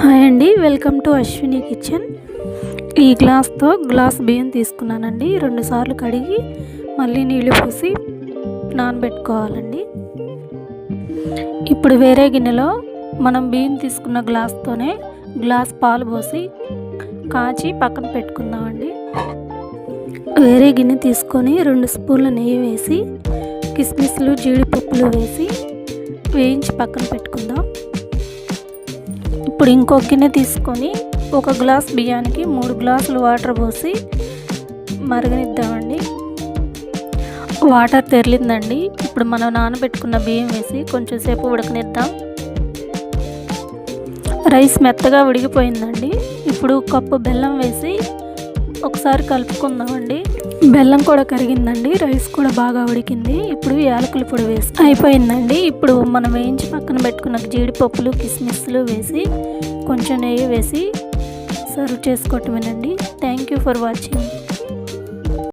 Hi అండి, welcome to Ashwini kitchen. ఈ గ్లాస్తో గ్లాస్ బియ్యం తీసుకున్నానండి. 2 సార్లు కడిగి మళ్ళీ నీళ్లు పోసి నానబెట్టుకోవాలండి. ఇప్పుడు వేరే గిన్నెలో మనం బియ్యం తీసుకున్న గ్లాస్తోనే గ్లాస్ పాలు పోసి కాచి పక్కన పెట్టుకుందామండి. వేరే గిన్నె తీసుకొని 2 స్పూన్ల నెయ్యి వేసి కిస్మిస్లు జీడిపప్పులు వేసి వేయించి పక్కన పెట్టుకుందాం. ఇప్పుడు ఇంకో గిన్నె తీసుకొని 1 గ్లాస్ బియ్యానికి 3 గ్లాసులు వాటర్ పోసి మరగనిద్దామండి. వాటర్ తెరిలిందండి. ఇప్పుడు మనం నానబెట్టుకున్న బియ్యం వేసి కొంచెం సేపు ఉడకనిద్దాం. రైస్ మెత్తగా ఉడికిపోయిందండి. ఇప్పుడు 1 కప్పు బెల్లం వేసి ఒకసారి కలుపుకుందామండి. బెల్లం కూడా కరిగిందండి. రైస్ కూడా బాగా ఉడికింది. ఇప్పుడు యాలకుల పొడి వేసి అయిపోయిందండి. ఇప్పుడు మనం వేయించి పక్కన పెట్టుకున్న జీడిపప్పులు కిస్మిస్లు వేసి కొంచెం నెయ్యి వేసి సర్వ్ చేసుకోవటమేనండి. Thank you for watching.